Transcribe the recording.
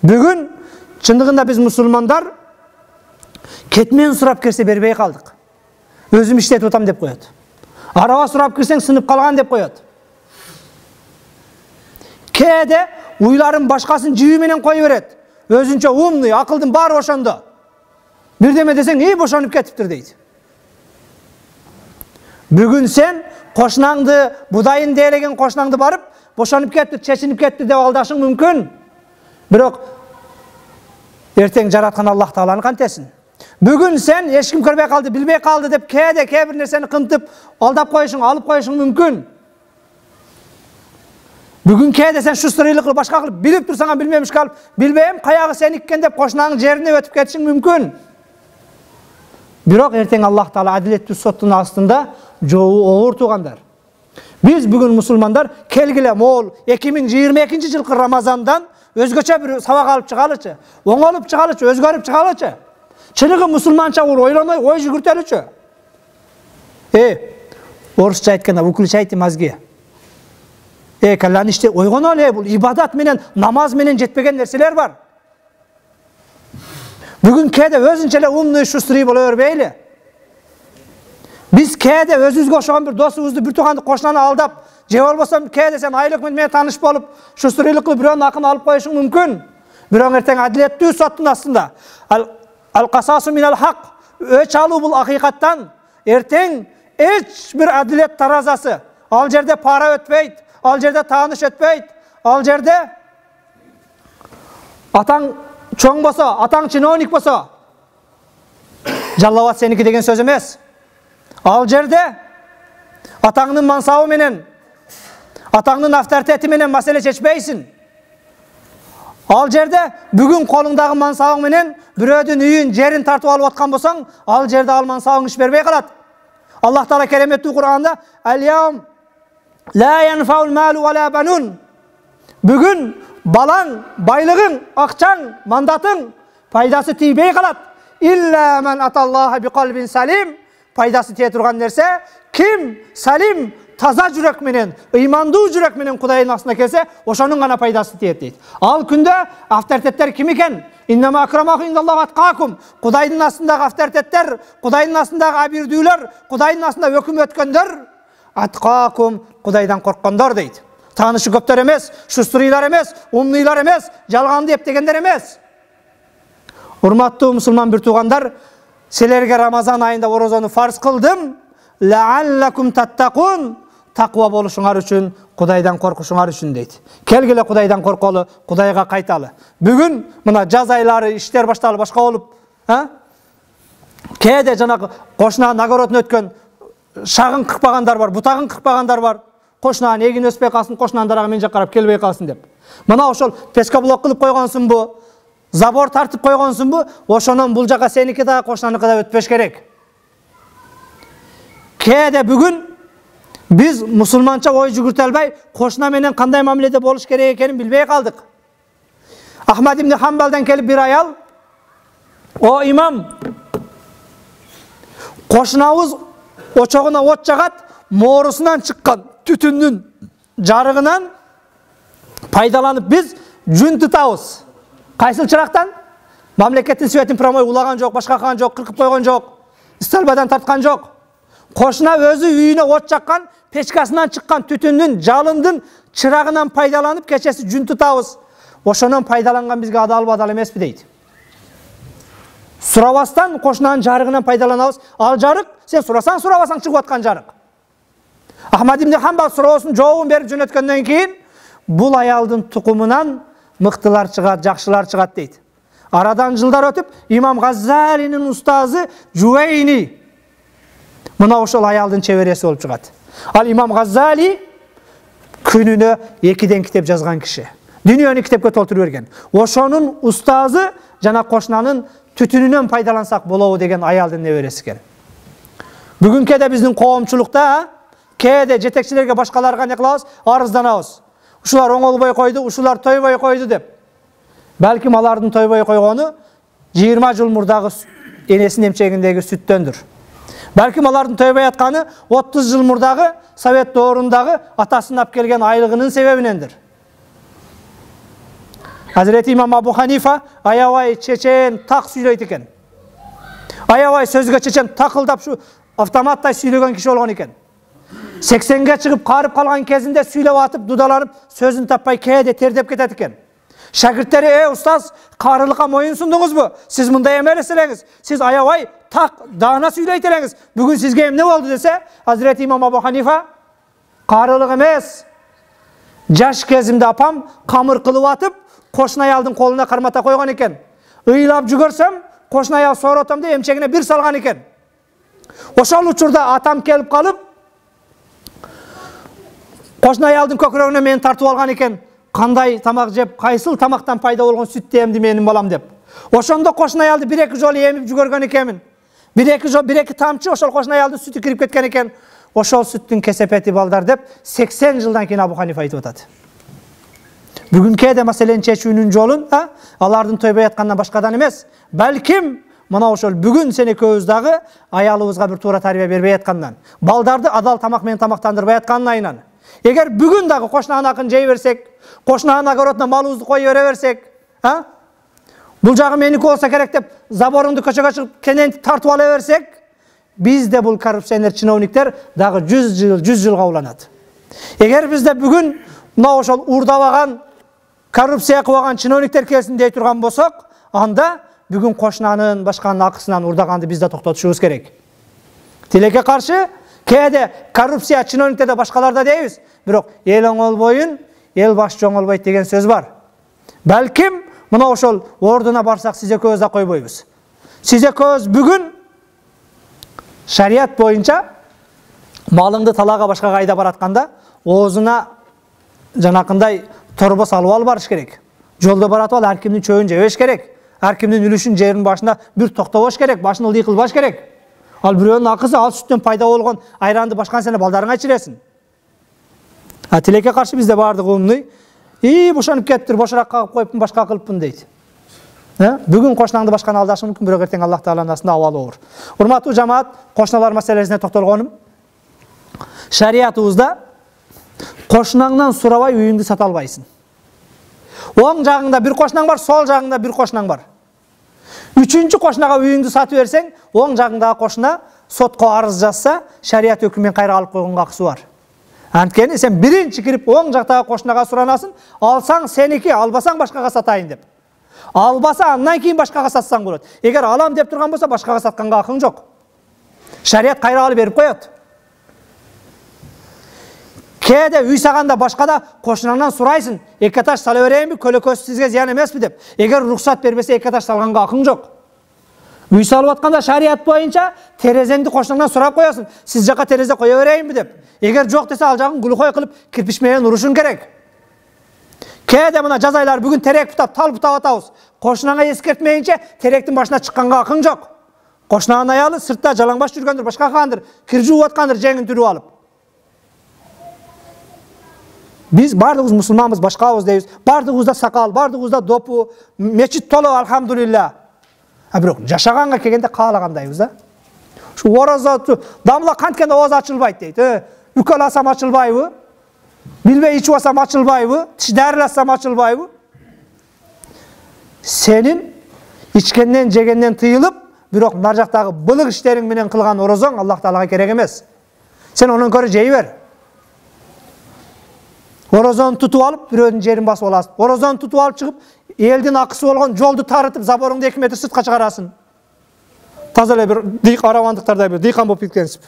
Бүгін чындыгында біз мұсылмандар кетмен сұрап керсе бербей қалдық. Өзім іштетіп отам деп қояды. Араға сұрап кірсең сынып қалған деп қояды. Кәде уйларын башқасын жүйіменен қойы береді. Өзінше умный, ақылдың бар ошанды. Бірдеме десең, бошанып кетіптір дейді. Бүгін сен қошнаңды, бұдайын дейлеген қошнаңды барып, бошанып кетті, чешініп кетті деп алдашың мүмкін. Бірақ ертең жаратқан Аллах Тағаланы қантесін. Бүгін сен ешкім көрбей қалды, білбей қалды деп кәбір нәрсені қымтып, алдап қойышың, алып қойышың мүмкін. Бүгін кәде сен шүстірілік қылып, башқа қылып, біліп тұрсаңа білмеміш қалып, білбейім, қаяғы сен ikкен деп қошнағың жеріне өтіп кетішің мүмкін. Бірақ ертең Аллах Тағала әділетті соттың астында жоғы оғыр туғандар. Біз бүгін мұсылмандар келгіле мол 2022 жылқы Рамазандан өзгөчө бір сабақ алып шығалычы, оңалып шығалычы, өзгөріп шығалычы. Чынығы мұсылманша ойланмай, ой жүгіртелічі. Орысша айтканда выключайте мозги. Кәллән іште ойған оле, бұл ибадат менен, намаз менен жетпеген нәрселер бар. Бүгін кәде өзінчеле умный шустрый болы өрбейлі. Біз кәде өзімізге оқшаған бір досымызды, бір туғанды қошнаны алдап, жеп болсам кәде сен айлық мен таныш болып, шустрыйлық қылып біреуін ақын алып қойышың мүмкін. Біреуін ертең әділетті соттың астында. Ал-қасасу минал хақ, өч алу бұл ақиқаттан. Ертең еч бір әділет таразасы. Ал жерде пара өтпейді, ал жерде таныш өтпейді, ал жерде атаң чоң болса, атаң чиновник болса, жаллават сенікі деген сөз емес. Ал жерде атаңның мансауы менен, атаңның авторитеті менен мәселе шешпейсің. Ал жерде бүгін қолыңдағы мансауың менен біреудің үйін, жерін тартып алып отқан болсаң, ал жерде ал мансауың іш бермей қалады. Аллах Тағала кереметті Құр'анда «Әл-яум ла янфаул малу ва ла банун». Бүгін балаң, байлығың, ақчаң, мандатың пайдасы тибей қалады. «Илля ман аталлаха би қалбин салим». Пайдасы тие тұрған нәрсе, кім салим, таза жүрек менен, иманды жүрек менен Құдайдың астына келсе, ошаның ғана пайдасы тиеді дейді. Ал күнде авторитеттер кім екен? «Иннама акрамаку индаллахи атқакум». Құдайдың астындағы авторитеттер, Құдайдың астындағы абирдүүлер, Құдайдың астында өкім өткендер, атқакум, Құдайдан қорыққандар дейді. Танышы көптер емес, шустрыйлар емес, умныйлар емес, жалғанды ептегендер емес. Урматтуу мұсылман бір туғандар, сілерге Рамазан айында оразаны фарз қылдым, лааллакум таттақун, тақуа болушыңар үшін, Құдайдан қорқушыңар үшін дейді. Келгеле Құдайдан қорқолы, Құдайға қайталы. Бүгін мына жаз айлары іштер башталы башқа болып, кәде жаңағы қошына нагородын өткен шағын қықпағандар бар, бұтағын қықпағандар бар. Қошынан егін өспей қалсын, қошынандараға мен жақ қарап келбей қалсын деп. Мына ошол пескоблок қылып қойғансың бұ, забор тартып қойғансың бұ, ошонан бұл жаққа сенікі да қошынаныкы да өтпеш керек. Кәде бүгін біз мұсылманша ой жүгіртелбей, қошына менен қандай мамиледе болуш керек екенін білбей қалдық. Ахмад ибн Хамбалдан келіп бір аял, о имам, қошынауыз очоғына от жағат, морысынан шыққан түтіннің жарығынан пайдаланып біз жүн тұтауыз. Қайсыл чырақтан? Мамлекеттің светін промой улаған жоқ, башқа қан жоқ, қырқып қойған жоқ, столбадан тартқан жоқ. Қошына өзі үйіне от жаққан, пешкасынан шыққан түтіннің, жалындың чырағынан пайдаланып кешесі жүн тұтауыз. Ошонан пайдаланған бізге адал емес пе дейді. Сұравастан қошынан жарығынан пайдаланауыз. Ал жарық, сен сұрасаң, сұравасаң шығып атқан жарық. Ахмад ибн Хамбал сұрауысын жоғын беріп жөнеткеннен кейін, бұл аялдың тұқымынан мықтылар шығады, жақшылар шығады дейді. Арадан жылдар өтіп, имам Ғаззалинің ұстазы Жуайни мына ошол аялдың чебересі болып шығады. Ал имам Ғаззали күніне 2-ден кітеп жазған кіші. Дүниені кітепке толтырып берген. Ошонун ұстазы жана қошнанын түтінінен пайдалансақ болауы деген аялдың небересі екен. Бүгін кәде біздің қоғамшылықта кәде жетекшілерге башқаларға не қылауыз? Арызданауыз. Ушулар оңолбой қойды, ушулар тойбой қойды деп. Бәлкім алардың тойбой қойғаны 20 жыл мұрдағы енесінің емшегіндегі сүттендір. Бәлкім алардың тойбой атқаны 30 жыл мұрдағы совет дәуіріндегі атасын ап келген айлығының себебінендір. Hazreti İmam Abu Hanifa aябай чечен так сүйлөйт экен. Аябай сөзгө чечен такылдап şu автоматтай сүйлөгөн киши болгон экен. 80ге чыгып карып калган кезинде сүйлөп атып, дудаланып, сөзүн таппай кээде тердеп кетет экен. Шагирттери, устаз, карылыкка моюн сундуңузбу? Сиз мындай эмес элеңиз. Сиз аябай так даана сүйлөйт элеңиз. Бүгүн сизге эмне болду десе, Hazreti İmam Abu Hanifa карылык эмес. Жаш кезимде апам камыр кылып атып, кошун аялдын колуна кармата койгон экен. Ыйлап жүгөрсөм, кошун аял сооротом деп эмчегине бир салган экен. Ошол учурда атам келип калып, кошун аялдын көкүрөгүнө мени тартып алган экен. Кандай тамак жеп, кайсыл тамактан пайда болгон сүттү эмди менин балам деп. Ошондо кошун аялды бир-эки жолу эмип жүгөргөн экенмин. Бир-эки тамчы ошол кошун аялдын сүтү кирип кеткен экен. Ошол сүттүн кесепети балдар деп 80 жылдан кийин Абу Ханифа айтып атат. Бүгүн кээде маселени чечүүнүн жолун алардын тойбой аткандан башкадан эмес, балким мына ошол бүгүн сен экөөбүз дагы аялыбызга бир туура тарбия бербей аткандан, балдарды адал тамак менен тамактандырбай атканынан, эгер бүгүн дагы кошунанын акын жей берсек, кошунанын огородуна малыбызды кое бере берсек, бул жагы меники болсо керек деп заборунду көчөгө чыгып кенен тартып ала берсек, бизде бул коррупционер чиновниктер дагы 100 жылга уланат. Эгер бизде бүгүн мына ошол урдабаган, коррупция кылган чиновниктер келсин дей турган болсок, анда бүгүн кошунанын башканын акысынан урдаганды бизде токтотушубуз керек. Тилекке каршы кээде коррупция чиновниктерде башкаларда дейбиз, бирок эл оңолбойун, эл баш жоңолбойт деген сөз бар. Балким мына ошол ордуна барсак сиз экөөбүз да койбойбуз. Сиз экөөбүз бүгүн шарият боюнча малыңды талаага башкага айдап баратканда оозуна жанакындай торбо салып алып барыш керек. Жолдо баратып ал ар кимдин чөбүн жебеш керек. Ар кимдин үлүшүн жердин башында бир токтобош керек, башын ылдый кылбаш керек. Ал бирөөнүн акысы ал сүттөн пайда болгон айранды башкан сен балдарыңа ичиресиң. Тилекке каршы бизде баардыгы умный, бошонуп кеттир, бошораак кагып коюптун, башка кылыппын дейт. Бүгүн кошунаңды башканы алдашың мүмкүн, бирок эртең Аллах Тааланын астында абалы оор. Урматтуу жамаат, кошуналар маселесине токтолгонум. Шариятыбызда кошунаңдан сурабай үйүңдү сата албайсың. Оң жагыңда бир кошунаң бар, сол жагыңда бир кошунаң бар. Үчүнчү кошунага үйүңдү сатып берсең, оң жагыңдагы кошуна сотко арыз жазса, шарият өкүмүнөн кайра алып койгонго акысы бар. Анткени сен биринчи кирип оң жактагы кошунага суранасың, алсаң сеники, албасаң башкага сатайын деп. Албаса андан кийин башкага сатсаң болот. Эгер алам деп турган болсо башкага сатканга акың жок. Шарият кайра алып берип коет. Кээде үй саганда башкада кошунаңдан сурайсың, эки этаж сала берейинби, көлөкөсү сизге зыян эмеспи деп. Эгер уруксат бербесе эки этаж салганга акың жок. Үй салып атканда шарият боюнча терезеңди кошунаңдан сурап коесуң, сиз жака терезе кое берейинби деп. Эгер жок десе ал жагын глухой кылып кирпич менен урушуң керек. Кээде мына жаз айлары бүгүн терек бутап, тал бутап атабыз. Кошунаңа эскертмейинче теректин башына чыкканга акың жок. Кошунанын аялы сыртта жалаңбаш жүргөндүр, башка кандыр, кир жууп аткандыр, жеңин түрүп алып. Biz bardığımız musulmanбыз, башкабыз дейбиз. Бардыгыбызда сакал, бардыгыбызда допу, мечит толу, алхамдулилла. Бирок жашаганга келгенде каалагандайбыз да. Şu ораза дамла канткенде ооз ачылбайт дейт. Үкөл асам ачылбайбы? Билбей ичип алсам ачылбайбы? Тиш дарыласам ачылбайбы? Сенин ичкенден, жегенден тыйылып, бирок нар жактагы былык иштериң менен кылган орозоң Аллах Таалага керек эмес. Сен онун көрө жей бер. Орозон тутуп алып, бирөөнүн жерин басып аласың. Орозон тутуп алып чыгып, элдин акысы болгон жолду тарытып, заборуңду 2 метр сыртка чыгарасың. Таза эле бир аравандыктардай бир дыйкан болуп кеткенсип.